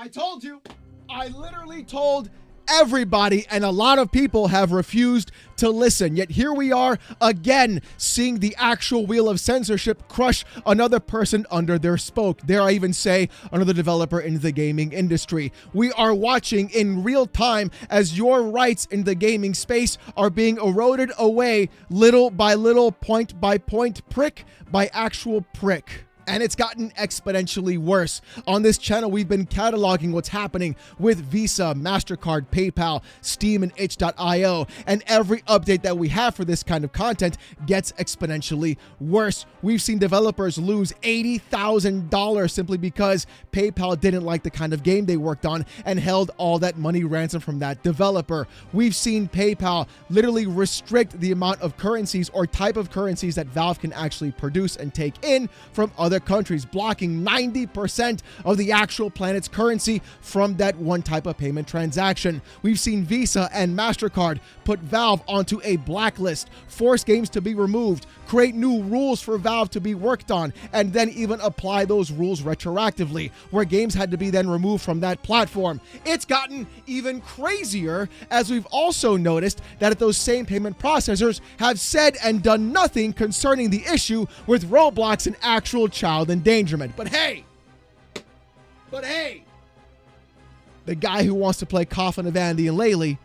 I told you. I literally told everybody, and a lot of people have refused to listen. Yet here we are again, seeing the actual wheel of censorship crush another person under their spoke. Dare I even say another developer in the gaming industry. We are watching in real time as your rights in the gaming space are being eroded away little by little, point by point, prick by actual prick. And it's gotten exponentially worse. On this channel, we've been cataloging what's happening with Visa, MasterCard, PayPal, Steam, and itch.io. And every update that we have for this kind of content gets exponentially worse. We've seen developers lose $80,000 simply because PayPal didn't like the kind of game they worked on and held all that money ransom from that developer. We've seen PayPal literally restrict the amount of currencies or type of currencies that Valve can actually produce and take in from other countries, blocking 90% of the actual planet's currency from that one type of payment transaction. We've seen Visa and MasterCard put Valve onto a blacklist, force games to be removed, create new rules for Valve to be worked on, and then even apply those rules retroactively, where games had to be then removed from that platform. It's gotten even crazier, as we've also noticed that those same payment processors have said and done nothing concerning the issue with Roblox and actual child endangerment. But hey, the guy who wants to play Coffin of Andy and Laylee,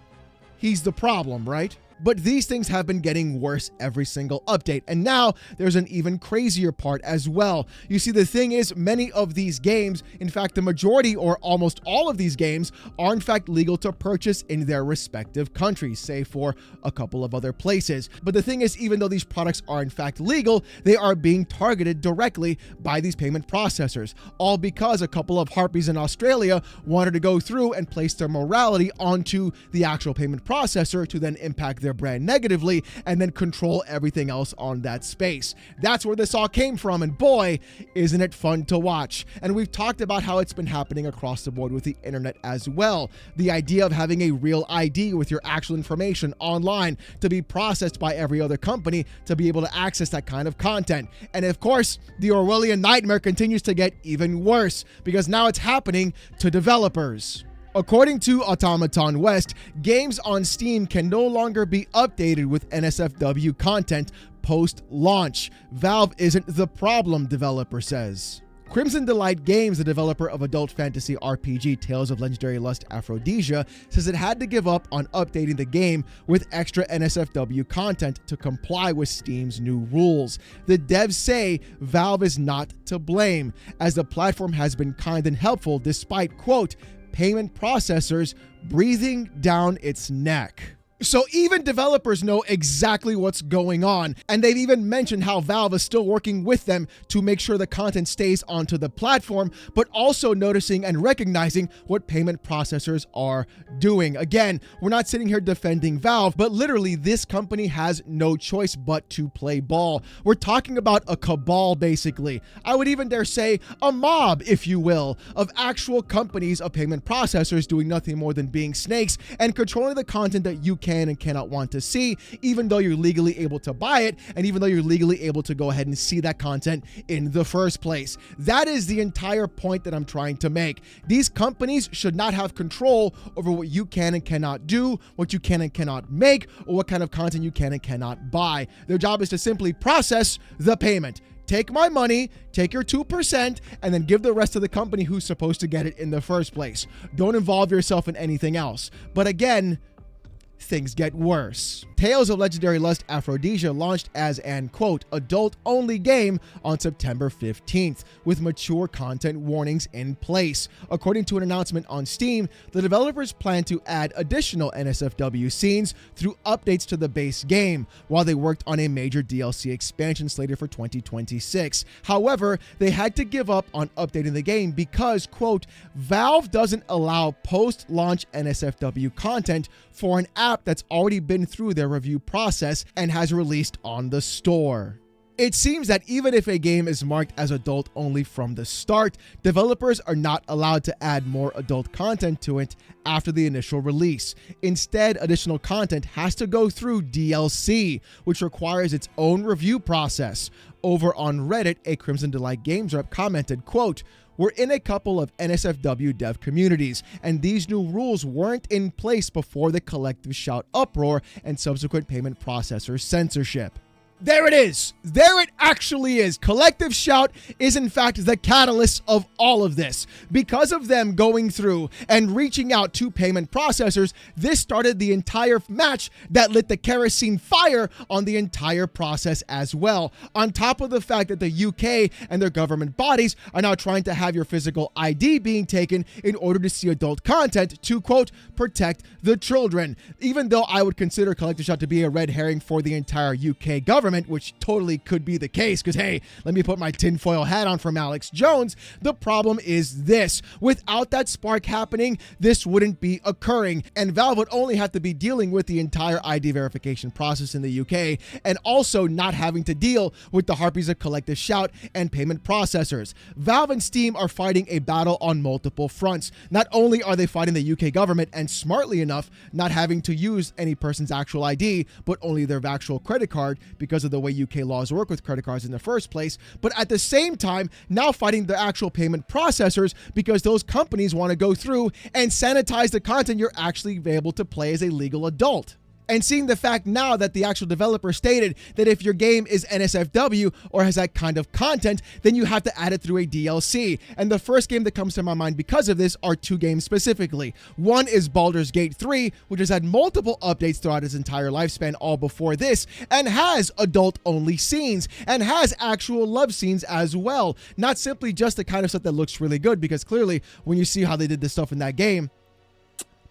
he's the problem, right? But these things have been getting worse every single update. And now there's an even crazier part as well. You see, the thing is, many of these games, in fact, the majority or almost all of these games are in fact legal to purchase in their respective countries, save for a couple of other places. But the thing is, even though these products are in fact legal, they are being targeted directly by these payment processors, all because a couple of harpies in Australia wanted to go through and place their morality onto the actual payment processor to then impact their brand negatively and then control everything else on that space. That's where this all came from, and boy, isn't it fun to watch. And we've talked about how it's been happening across the board with the internet as well. The idea of having a real ID with your actual information online to be processed by every other company to be able to access that kind of content. And of course, the Orwellian nightmare continues to get even worse because now it's happening to developers. According to Automaton West, games on Steam can no longer be updated with NSFW content post-launch. Valve isn't the problem, developer says. Crimson Delight Games, the developer of adult fantasy RPG Tales of Legendary Lust Aphrodisia, says it had to give up on updating the game with extra NSFW content to comply with Steam's new rules. The devs say Valve is not to blame, as the platform has been kind and helpful despite, quote, payment processors breathing down its neck. So even developers know exactly what's going on, and they've even mentioned how Valve is still working with them to make sure the content stays onto the platform, but also noticing and recognizing what payment processors are doing. Again, we're not sitting here defending Valve, but literally this company has no choice but to play ball. We're talking about a cabal, basically. I would even dare say a mob, if you will, of actual companies of payment processors doing nothing more than being snakes and controlling the content that you can and cannot want to see, even though you're legally able to buy it, and even though you're legally able to go ahead and see that content in the first place. That is the entire point that I'm trying to make. These companies should not have control over what you can and cannot do, what you can and cannot make, or what kind of content you can and cannot buy. Their job is to simply process the payment. Take my money, take your 2%, and then give the rest to the company who's supposed to get it in the first place. Don't involve yourself in anything else. But again, things get worse. Tales of Legendary Lust Aphrodisia launched as an, quote, adult-only game on September 15th, with mature content warnings in place. According to an announcement on Steam, the developers plan to add additional NSFW scenes through updates to the base game, while they worked on a major DLC expansion slated for 2026. However, they had to give up on updating the game because, quote, Valve doesn't allow post-launch NSFW content for an app that's already been through their review process and has released on the store. It seems that even if a game is marked as adult only from the start, developers are not allowed to add more adult content to it after the initial release. Instead, additional content has to go through DLC, which requires its own review process. Over on Reddit, a Crimson Delight Games rep commented, quote, were in a couple of NSFW dev communities, and these new rules weren't in place before the Collective Shout uproar and subsequent payment processor censorship. There it is. There it actually is. Collective Shout is in fact the catalyst of all of this. Because of them going through and reaching out to payment processors, this started the entire match that lit the kerosene fire on the entire process as well. On top of the fact that the UK and their government bodies are now trying to have your physical ID being taken in order to see adult content to, quote, protect the children. Even though I would consider Collective Shout to be a red herring for the entire UK government, which totally could be the case because, hey, let me put my tinfoil hat on from Alex Jones. The problem is this. Without that spark happening, this wouldn't be occurring, and Valve would only have to be dealing with the entire ID verification process in the UK and also not having to deal with the harpies of Collective Shout and payment processors. Valve and Steam are fighting a battle on multiple fronts. Not only are they fighting the UK government and, smartly enough, not having to use any person's actual ID, but only their actual credit card because of the way UK laws work with credit cards in the first place, but at the same time now fighting the actual payment processors because those companies want to go through and sanitize the content you're actually able to play as a legal adult. And seeing the fact now that the actual developer stated that if your game is NSFW or has that kind of content, then you have to add it through a DLC. And the first game that comes to my mind because of this are two games specifically. One is Baldur's Gate 3, which has had multiple updates throughout its entire lifespan all before this, and has adult-only scenes, and has actual love scenes as well. Not simply just the kind of stuff that looks really good, because clearly when you see how they did this stuff in that game,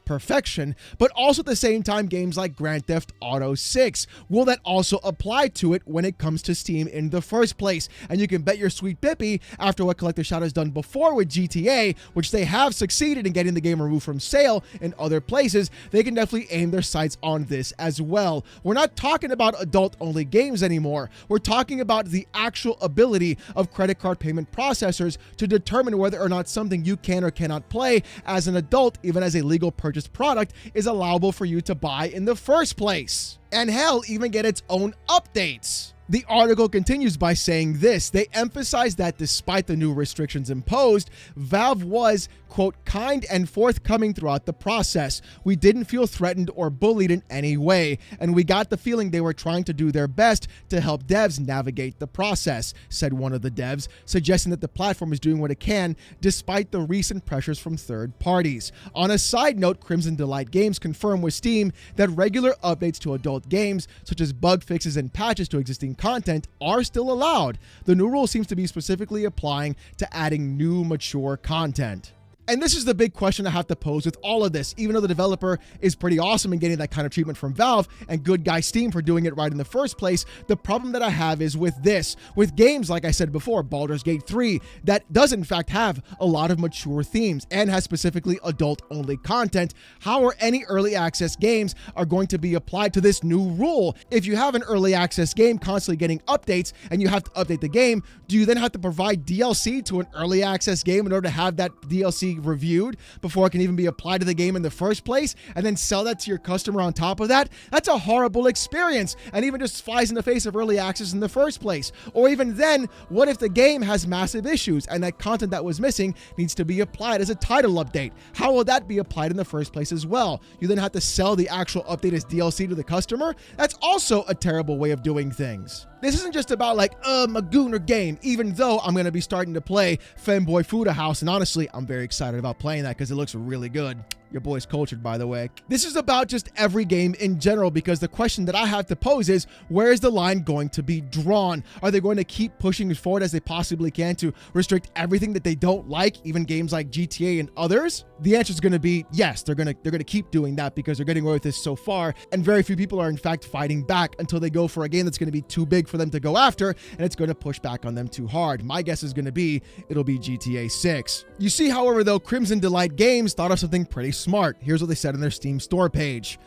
perfection, but also at the same time games like Grand Theft Auto 6. Will that also apply to it when it comes to Steam in the first place? And you can bet your sweet bippy, after what Collective Shout has done before with GTA, which they have succeeded in getting the game removed from sale in other places, they can definitely aim their sights on this as well. We're not talking about adult-only games anymore. We're talking about the actual ability of credit card payment processors to determine whether or not something you can or cannot play as an adult, even as a legal purchased product, is allowable for you to buy in the first place. And hell, even get its own updates. The article continues by saying this. They emphasize that despite the new restrictions imposed, Valve was, quote, kind and forthcoming throughout the process. We didn't feel threatened or bullied in any way, and we got the feeling they were trying to do their best to help devs navigate the process, said one of the devs, suggesting that the platform is doing what it can despite the recent pressures from third parties. On a side note, Crimson Delight Games confirmed with Steam that regular updates to adult games, such as bug fixes and patches to existing content, are still allowed. The new rule seems to be specifically applying to adding new mature content. And this is the big question I have to pose with all of this. Even though the developer is pretty awesome in getting that kind of treatment from Valve, and good guy Steam for doing it right in the first place, the problem that I have is with this. With games, like I said before, Baldur's Gate 3, that does in fact have a lot of mature themes and has specifically adult-only content, how are any early access games are going to be applied to this new rule? If you have an early access game constantly getting updates and you have to update the game, do you then have to provide DLC to an early access game in order to have that DLC reviewed before it can even be applied to the game in the first place, and then sell that to your customer on top of that? That's a horrible experience, and even just flies in the face of early access in the first place. Or even then, what if the game has massive issues and that content that was missing needs to be applied as a title update? How will that be applied in the first place as well? You then have to sell the actual update as DLC to the customer? That's also a terrible way of doing things. This isn't just about like, a Gooner game, even though I'm going to be starting to play Femboy Fuda House, and honestly, I'm very excited about playing that because it looks really good. Your boy's cultured, by the way. This is about just every game in general, because the question that I have to pose is, where is the line going to be drawn? Are they going to keep pushing it forward as they possibly can to restrict everything that they don't like, even games like GTA and others? The answer is going to be yes. They're going to keep doing that because they're getting away with this so far, and very few people are in fact fighting back until they go for a game that's going to be too big for them to go after, and it's going to push back on them too hard. My guess is going to be it'll be GTA 6. You see, however, though, Crimson Delight Games thought of something pretty smart. Here's what they said on their Steam store page.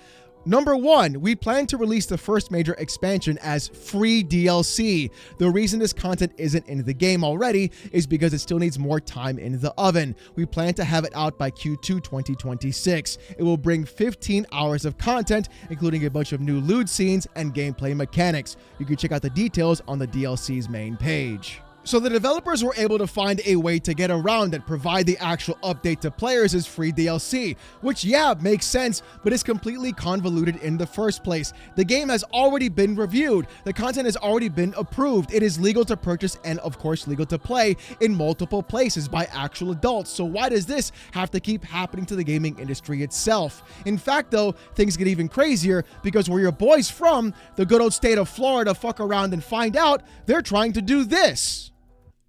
Number 1, we plan to release the first major expansion as free DLC. The reason this content isn't in the game already is because it still needs more time in the oven. We plan to have it out by Q2 2026. It will bring 15 hours of content, including a bunch of new lewd scenes and gameplay mechanics. You can check out the details on the DLC's main page. So the developers were able to find a way to get around it, provide the actual update to players as free DLC, which makes sense, but is completely convoluted in the first place. The game has already been reviewed, the content has already been approved, it is legal to purchase and of course legal to play in multiple places by actual adults. So why does this have to keep happening to the gaming industry itself? In fact though, things get even crazier because where your boy's from, the good old state of Florida, fuck around and find out they're trying to do this.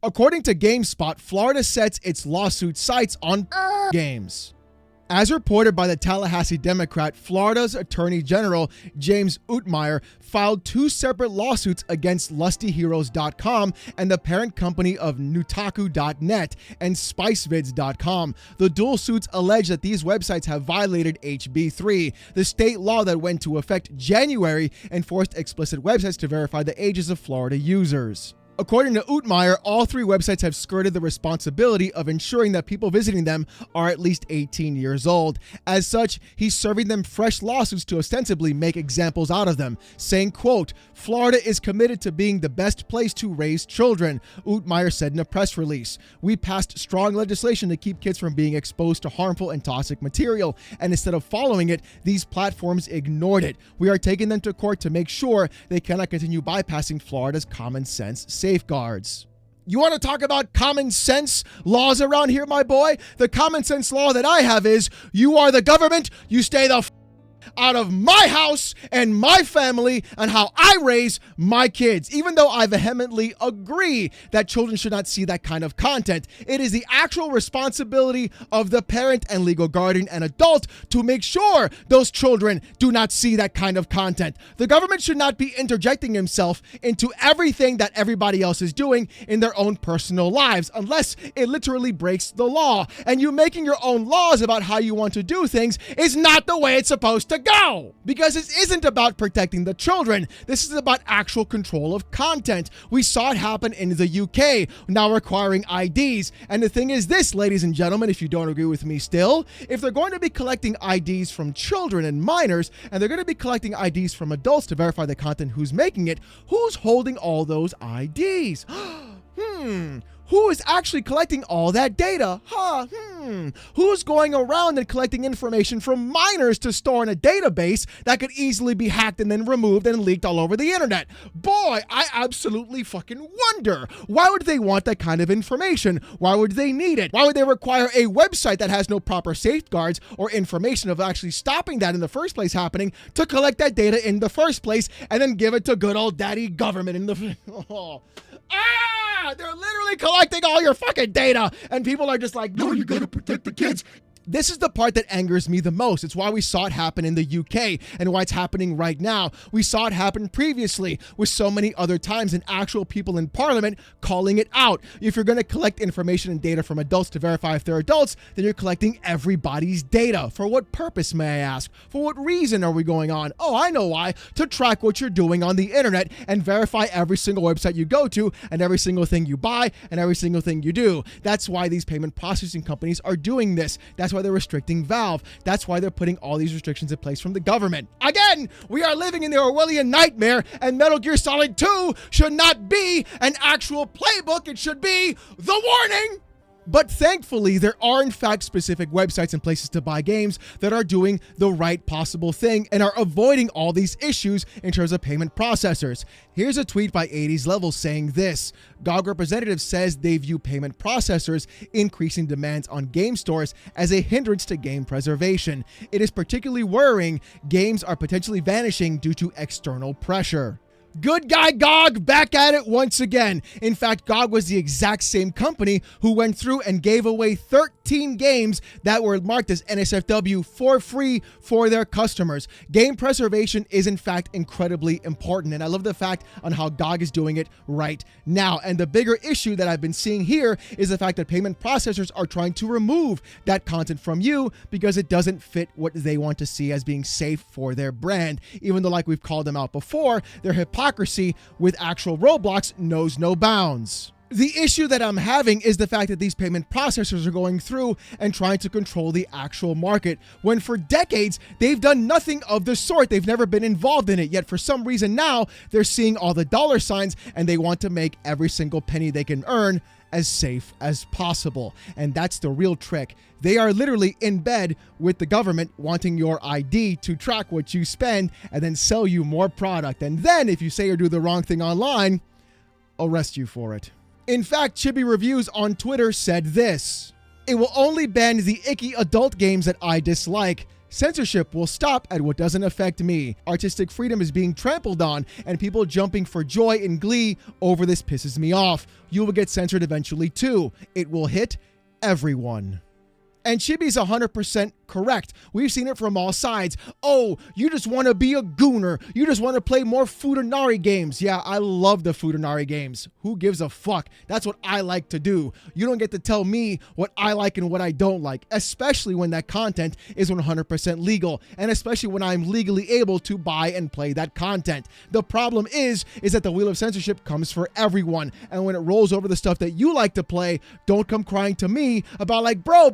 According to GameSpot, Florida sets its lawsuit sights on games. As reported by the Tallahassee Democrat, Florida's Attorney General James Utmeyer filed 2 separate lawsuits against LustyHeroes.com and the parent company of Nutaku.net and SpiceVids.com. The dual suits allege that these websites have violated HB3, the state law that went into effect January and forced explicit websites to verify the ages of Florida users. According to Utmeyer, all 3 websites have skirted the responsibility of ensuring that people visiting them are at least 18 years old. As such, he's serving them fresh lawsuits to ostensibly make examples out of them, saying, quote, "Florida is committed to being the best place to raise children," Utmeyer said in a press release. "We passed strong legislation to keep kids from being exposed to harmful and toxic material, and instead of following it, these platforms ignored it. We are taking them to court to make sure they cannot continue bypassing Florida's common sense safeguards." You want to talk about common sense laws around here, my boy? The common sense law that I have is you are the government, you stay the out of my house and my family and how I raise my kids. Even though I vehemently agree that children should not see that kind of content, it is the actual responsibility of the parent and legal guardian and adult to make sure those children do not see that kind of content. The government should not be interjecting himself into everything that everybody else is doing in their own personal lives, unless it literally breaks the law. And you making your own laws about how you want to do things is not the way it's supposed to go, because this isn't about protecting the children. This is about actual control of content. We saw it happen in the UK, now requiring IDs. And the thing is this, ladies and gentlemen, if you don't agree with me still, if they're going to be collecting IDs from children and minors, and they're going to be collecting IDs from adults to verify the content who's making it, who's holding all those IDs? Who is actually collecting all that data? Who's going around and collecting information from minors to store in a database that could easily be hacked and then removed and leaked all over the internet? Boy, I absolutely fucking wonder. Why would they want that kind of information? Why would they need it? Why would they require a website that has no proper safeguards or information of actually stopping that in the first place happening to collect that data in the first place and then give it to good old daddy government in the... They're literally collecting all your fucking data, and people are just like, no, you gotta protect the kids. This is the part that angers me the most. It's why we saw it happen in the UK and why it's happening right now. We saw it happen previously with so many other times and actual people in Parliament calling it out. If you're going to collect information and data from adults to verify if they're adults, then you're collecting everybody's data. For what purpose, may I ask? For what reason are we going on? Oh, I know why. To track what you're doing on the internet and verify every single website you go to and every single thing you buy and every single thing you do. That's why these payment processing companies are doing this. That's why they're restricting Valve. That's why they're putting all these restrictions in place from the government. Again, we are living in the Orwellian nightmare, and Metal Gear Solid 2 should not be an actual playbook. It should be the warning. But thankfully, there are in fact specific websites and places to buy games that are doing the right possible thing and are avoiding all these issues in terms of payment processors. Here's a tweet by 80s Level saying this: GOG representative says they view payment processors increasing demands on game stores as a hindrance to game preservation. It is particularly worrying games are potentially vanishing due to external pressure. Good guy GOG back at it once again. In fact, GOG was the exact same company who went through and gave away 13 games that were marked as NSFW for free for their customers. Game preservation is in fact incredibly important, and I love the fact on how GOG is doing it right now. And the bigger issue that I've been seeing here is the fact that payment processors are trying to remove that content from you because it doesn't fit what they want to see as being safe for their brand. Even though, like we've called them out before, their hypocrisy with actual Roblox knows no bounds. The issue that I'm having is the fact that these payment processors are going through and trying to control the actual market, when for decades they've done nothing of the sort. They've never been involved in it, yet for some reason now they're seeing all the dollar signs and they want to make every single penny they can earn as safe as possible. And that's the real trick. They are literally in bed with the government, wanting your ID to track what you spend and then sell you more product. And then if you say or do the wrong thing online, arrest you for it. In fact, Chibi Reviews on Twitter said this: "It will only ban the icky adult games that I dislike. Censorship will stop at what doesn't affect me. Artistic freedom is being trampled on, and people jumping for joy and glee over this pisses me off. You will get censored eventually too. It will hit everyone." And Chibi's 100% correct. We've seen it from all sides. Oh, you just want to be a gooner. You just want to play more Futanari games. Yeah, I love the Futanari games. Who gives a fuck? That's what I like to do. You don't get to tell me what I like and what I don't like, especially when that content is 100% legal, and especially when I'm legally able to buy and play that content. The problem is that the wheel of censorship comes for everyone, and when it rolls over the stuff that you like to play, don't come crying to me about like, bro,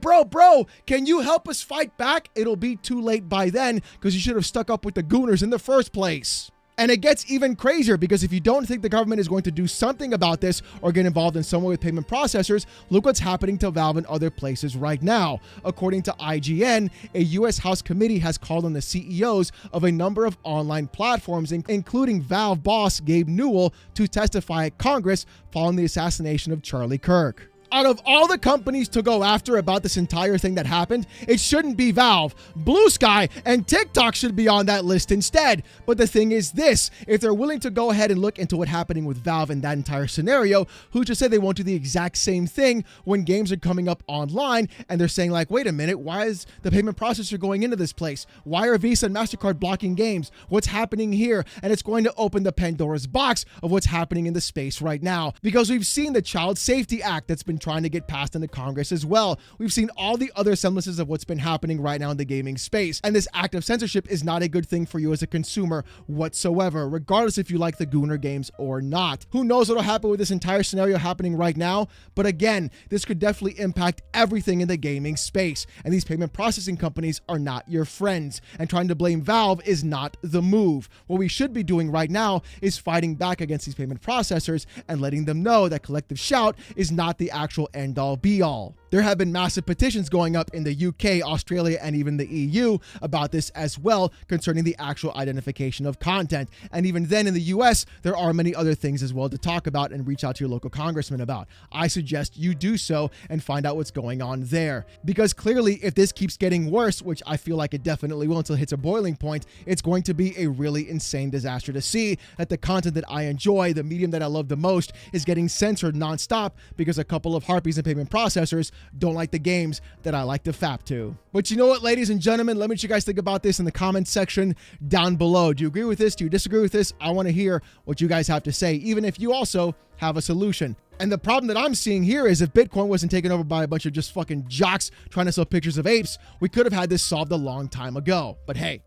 can you help us fight back? It'll be too late by then, because you should have stuck up with the gooners in the first place. And it gets even crazier, because if you don't think the government is going to do something about this or get involved in some way with payment processors, look what's happening to Valve and other places right now. According to IGN, a U.S. House committee has called on the CEOs of a number of online platforms, including Valve boss Gabe Newell, to testify at Congress following the assassination of Charlie Kirk. Out of all the companies to go after about this entire thing that happened, it shouldn't be Valve. Blue Sky and TikTok should be on that list instead. But the thing is this: if they're willing to go ahead and look into what's happening with Valve in that entire scenario, who's to say they won't do the exact same thing when games are coming up online and they're saying like, wait a minute, why is the payment processor going into this place? Why are Visa and MasterCard blocking games? What's happening here? And it's going to open the Pandora's box of what's happening in the space right now, because we've seen the Child Safety Act that's been trying to get passed into Congress as well. We've seen all the other semblances of what's been happening right now in the gaming space. And this act of censorship is not a good thing for you as a consumer whatsoever, regardless if you like the Gooner games or not. Who knows what'll happen with this entire scenario happening right now? But again, this could definitely impact everything in the gaming space. And these payment processing companies are not your friends. And trying to blame Valve is not the move. What we should be doing right now is fighting back against these payment processors and letting them know that collective shout is not the actual end-all be-all. There have been massive petitions going up in the UK, Australia, and even the EU about this as well, concerning the actual identification of content. And even then in the US, there are many other things as well to talk about and reach out to your local congressman about. I suggest you do so and find out what's going on there. Because clearly, if this keeps getting worse, which I feel like it definitely will until it hits a boiling point, it's going to be a really insane disaster to see that the content that I enjoy, the medium that I love the most, is getting censored nonstop because a couple of harpies and payment processors don't like the games that I like to fap to. But you know what, ladies and gentlemen, let me know what you guys think about this in the comments section down below. Do you agree with this? Do you disagree with this? I want to hear what you guys have to say, even if you also have a solution. And the problem that I'm seeing here is if Bitcoin wasn't taken over by a bunch of just fucking jocks trying to sell pictures of apes, we could have had this solved a long time ago. But hey,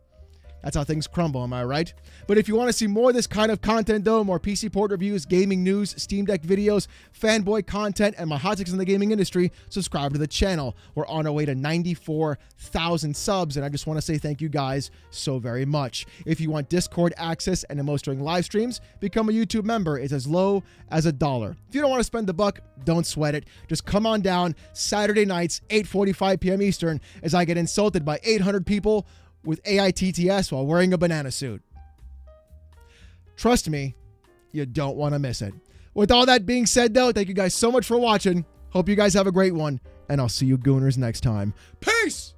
that's how things crumble, am I right? But if you want to see more of this kind of content though, more PC port reviews, gaming news, Steam Deck videos, fanboy content, and my hot takes in the gaming industry, subscribe to the channel. We're on our way to 94,000 subs, and I just want to say thank you guys so very much. If you want Discord access and emotes during live streams, become a YouTube member. It's as low as $1. If you don't want to spend the buck, don't sweat it. Just come on down Saturday nights, 8:45 p.m. Eastern, as I get insulted by 800 people with AITTS while wearing a banana suit. Trust me, you don't want to miss it. With all that being said though, thank you guys so much for watching. Hope you guys have a great one, and I'll see you gooners next time. Peace!